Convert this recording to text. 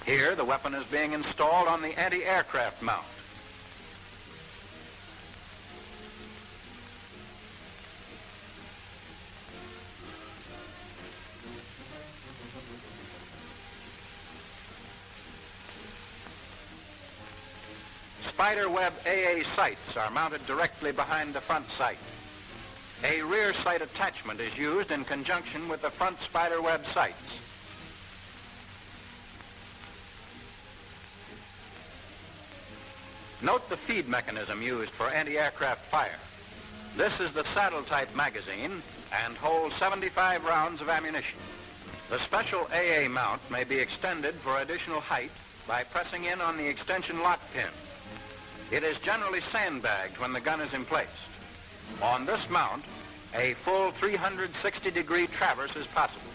Here, the weapon is being installed on the anti-aircraft mount. Spiderweb AA sights are mounted directly behind the front sight. A rear sight attachment is used in conjunction with the front spiderweb sights. Note the feed mechanism used for anti-aircraft fire. This is the saddle-type magazine and holds 75 rounds of ammunition. The special AA mount may be extended for additional height by pressing in on the extension lock pin. It is generally sandbagged when the gun is emplaced. On this mount, a full 360-degree traverse is possible.